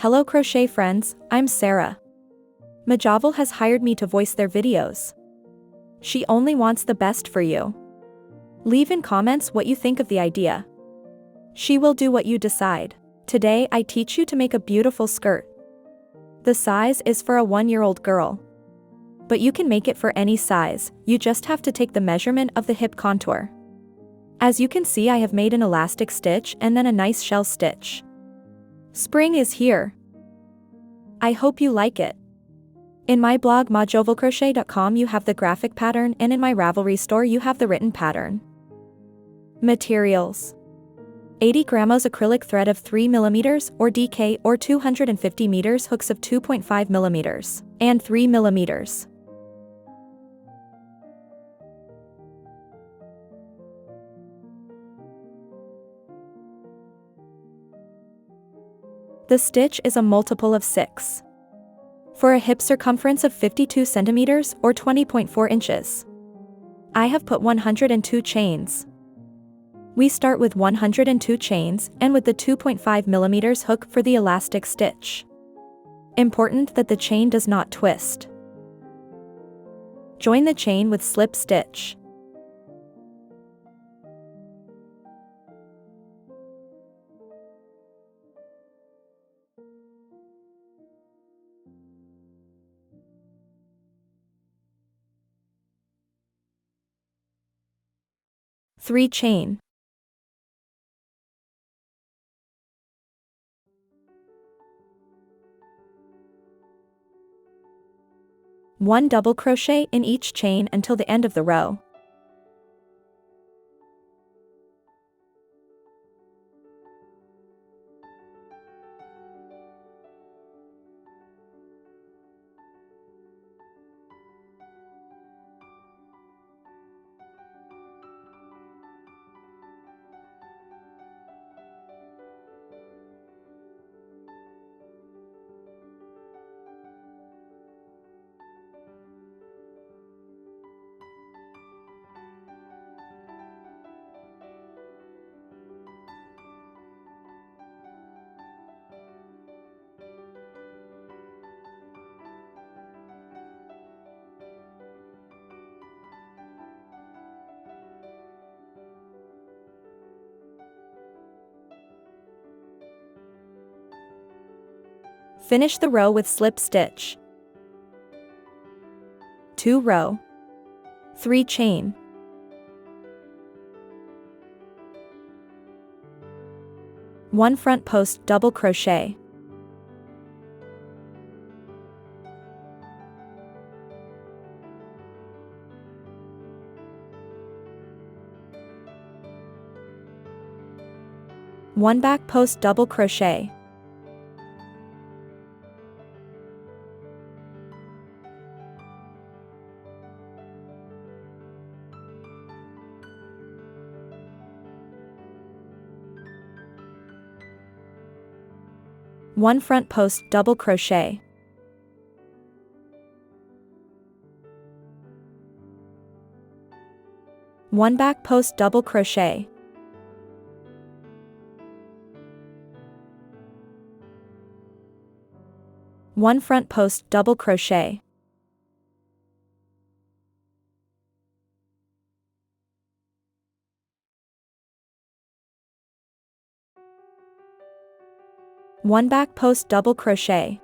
Hello crochet friends, I'm Sarah. Majavel has hired me to voice their videos. She only wants the best for you. Leave in comments what you think of the idea. She will do what you decide. Today I teach you to make a beautiful skirt. The size is for a 1-year-old girl. But you can make it for any size, you just have to take the measurement of the hip contour. As you can see, I have made an elastic stitch and then a nice shell stitch. Spring is here. I hope you like it. In my blog majavelcrochet.com you have the graphic pattern, and in my Ravelry store you have the written pattern. Materials: 80 grams acrylic thread of 3 mm or DK or 250 meters hooks of 2.5 mm and 3 mm. The stitch is a multiple of 6. For a hip circumference of 52 centimeters or 20.4 inches. I have put 102 chains. We start with 102 chains and with the 2.5 mm hook for the elastic stitch. Important that the chain does not twist. Join the chain with slip stitch. Three chain. One double crochet in each chain until the end of the row. Finish the row with slip stitch. 2 row. 3 chain. One front post double crochet. One back post double crochet. One front post double crochet. One back post double crochet. One front post double crochet. One back post double crochet.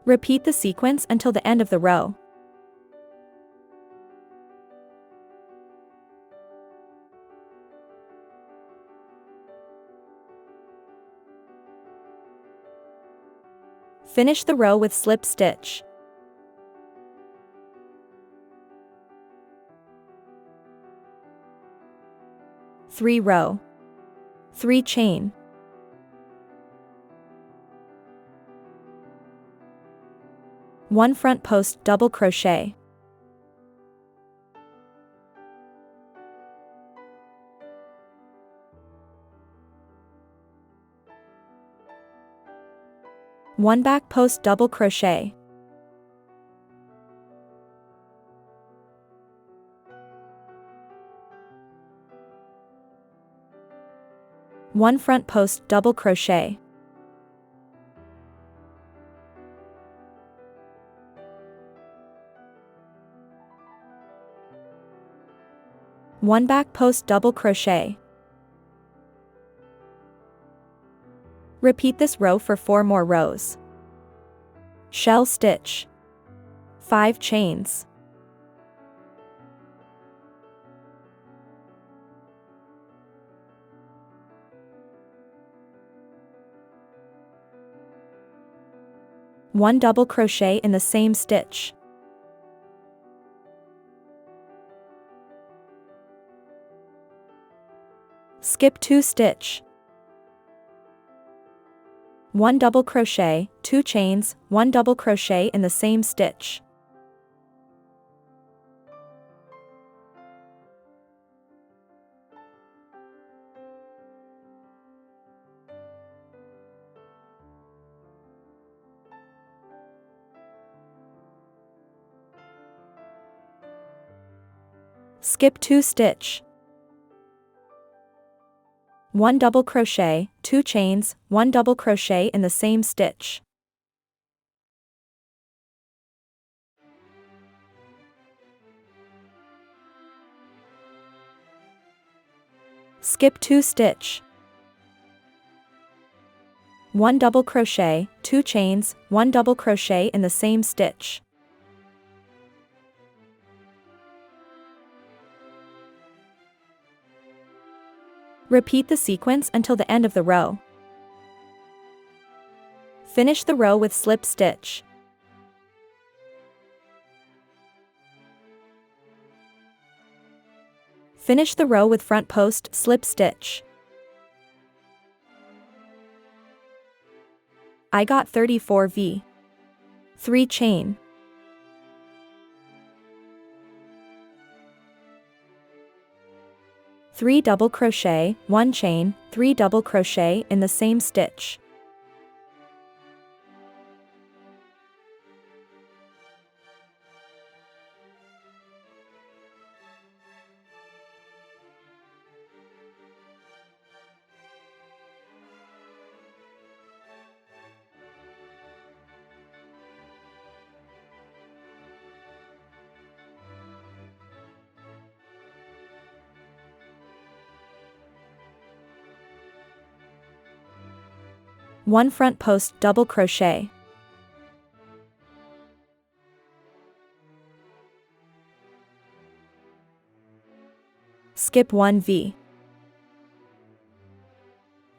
Repeat the sequence until the end of the row. Finish the row with slip stitch. Three row. 3 chain. One front post double crochet. One back post double crochet. 1 front post double crochet. 1 back post double crochet. Repeat this row for 4 more rows. Shell stitch. 5 chains. One double crochet in the same stitch. Skip 2 stitch. 1 double crochet, 2 chains, 1 double crochet in the same stitch. Skip 2 stitch. 1 double crochet, 2 chains, 1 double crochet in the same stitch. Skip 2 stitch. 1 double crochet, 2 chains, 1 double crochet in the same stitch. Repeat the sequence until the end of the row. Finish the row with slip stitch. Finish the row with front post slip stitch. I got 34 V. 3 chain. 3 double crochet, 1 chain, 3 double crochet in the same stitch. One front post double crochet. Skip 1 V.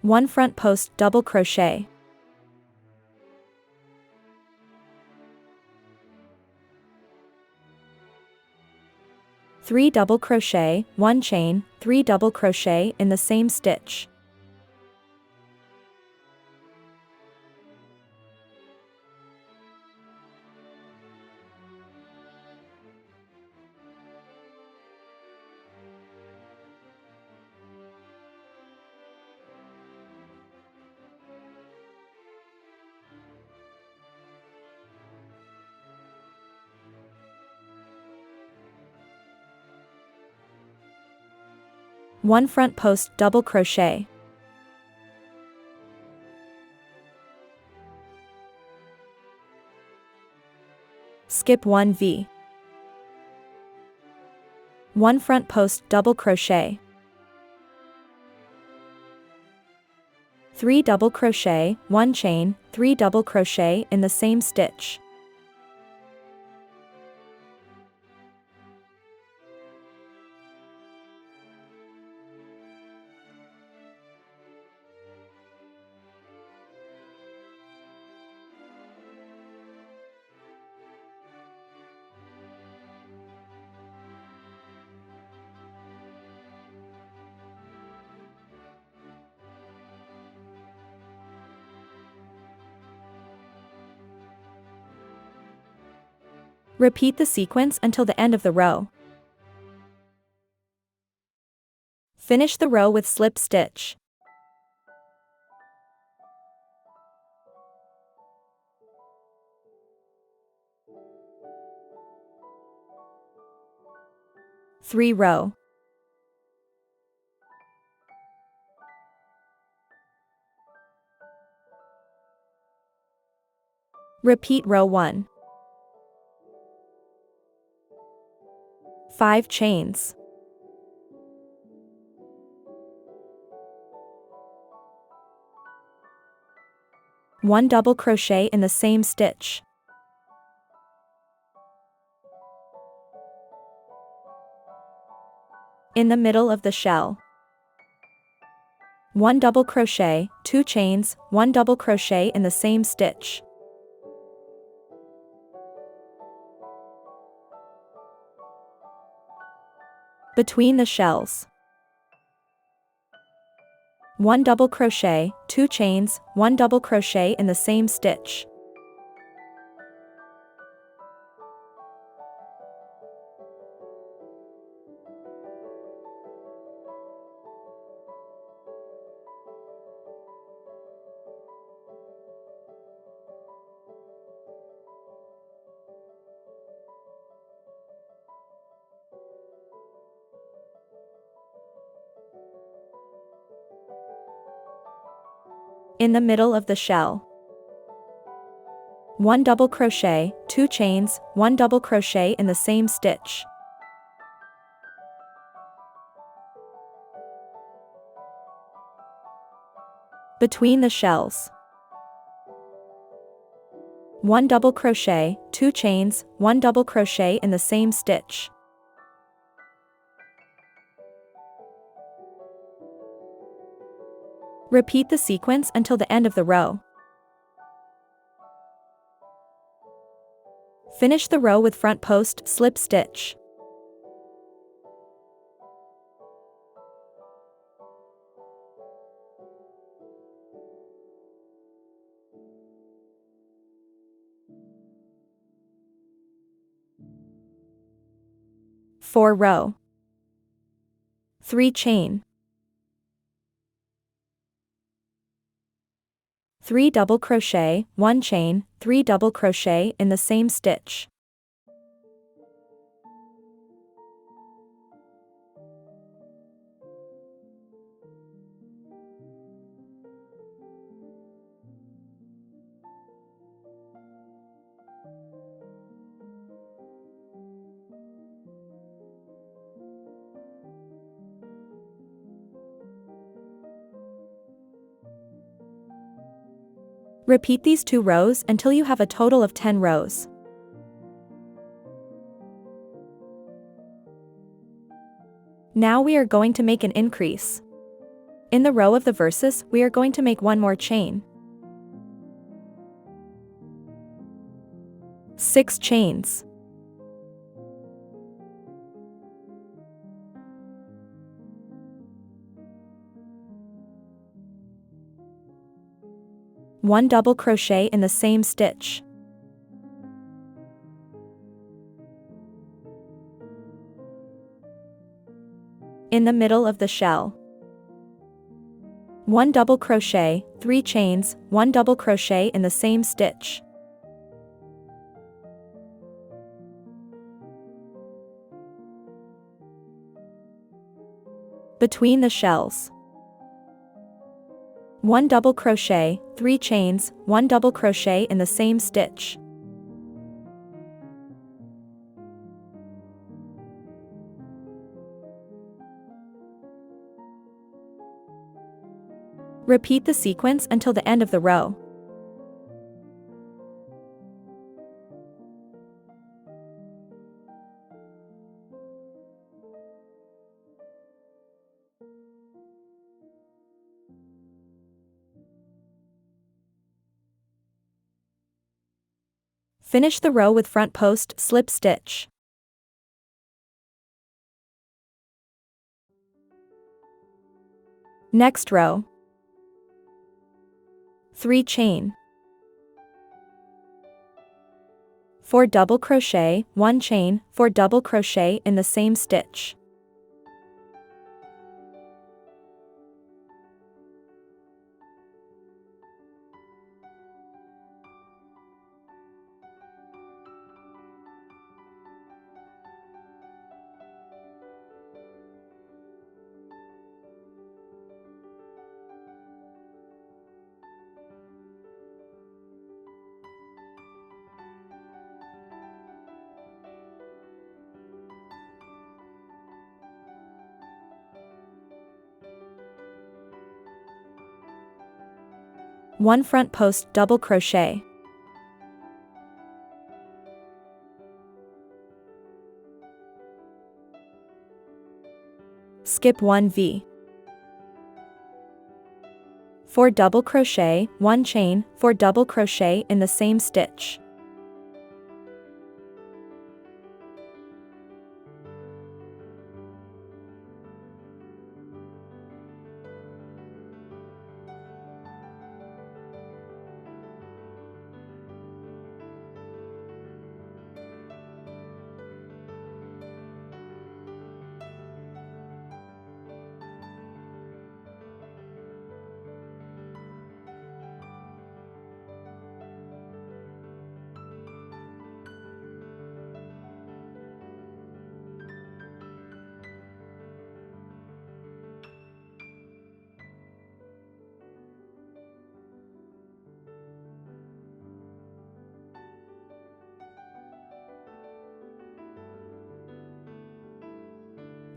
1 front post double crochet. Three double crochet, 1 chain, 3 double crochet in the same stitch. One front post double crochet. Skip 1 V. 1 front post double crochet. 3 double crochet, 1 chain, 3 double crochet in the same stitch. Repeat the sequence until the end of the row. Finish the row with slip stitch. Three row. Repeat row 1. 5 chains. 1 double crochet in the same stitch. In the middle of the shell. 1 double crochet, 2 chains, 1 double crochet in the same stitch. Between the shells. 1 double crochet, 2 chains, 1 double crochet in the same stitch. In the middle of the shell. 1 double crochet, 2 chains, 1 double crochet in the same stitch. Between the shells. 1 double crochet, 2 chains, 1 double crochet in the same stitch. Repeat the sequence until the end of the row. Finish the row with front post slip stitch. For row 3 chain. 3 double crochet, 1 chain, 3 double crochet in the same stitch. Repeat these 2 rows until you have a total of 10 rows. Now we are going to make an increase. In the row of the verses, we are going to make 1 more chain. 6 chains. 1 double crochet in the same stitch. In the middle of the shell. 1 double crochet, 3 chains, 1 double crochet in the same stitch. Between the shells. 1 double crochet, 3 chains, 1 double crochet in the same stitch. Repeat the sequence until the end of the row. Finish the row with front post slip stitch. Next row. 3 chain. 4 double crochet, 1 chain, 4 double crochet in the same stitch. 1 front post double crochet. Skip 1 V. 4 double crochet, 1 chain, 4 double crochet in the same stitch.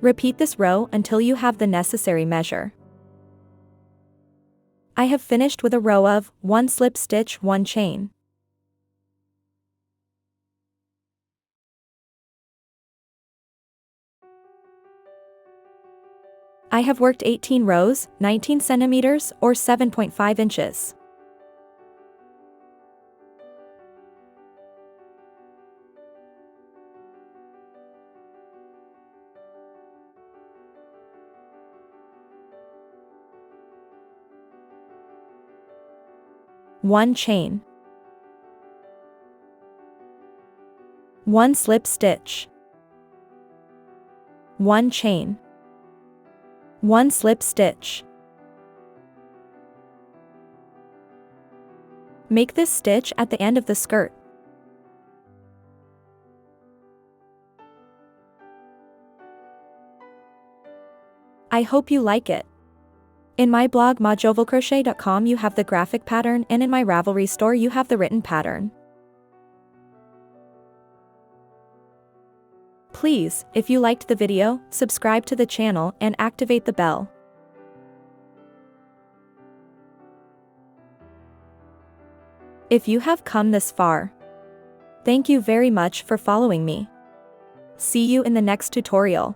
Repeat this row until you have the necessary measure. I have finished with a row of 1 slip stitch, 1 chain. I have worked 18 rows, 19 centimeters, or 7.5 inches. One chain. 1 slip stitch. 1 chain. 1 slip stitch. Make this stitch at the end of the skirt. I hope you like it. In my blog majovalcrochet.com you have the graphic pattern, and in my Ravelry store you have the written pattern. Please, if you liked the video, subscribe to the channel and activate the bell. If you have come this far, thank you very much for following me. See you in the next tutorial.